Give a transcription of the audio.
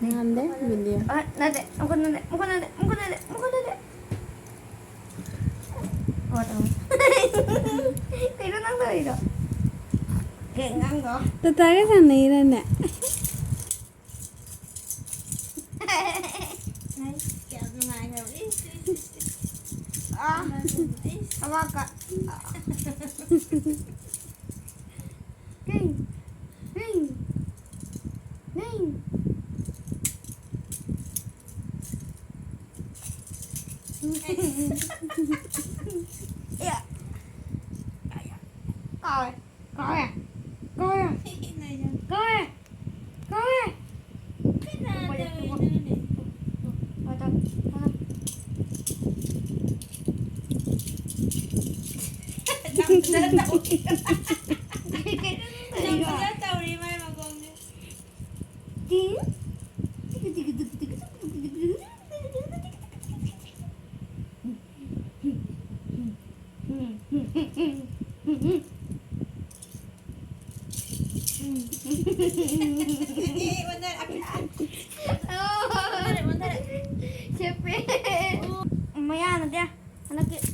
ngande video nade nade Tiro nang tiro ngang go tataga sanira na awaka King King King Ya. Coi. Coi à. Coi à. Coi à. Coi à. Coi Siapa? Lumayan ada. Anak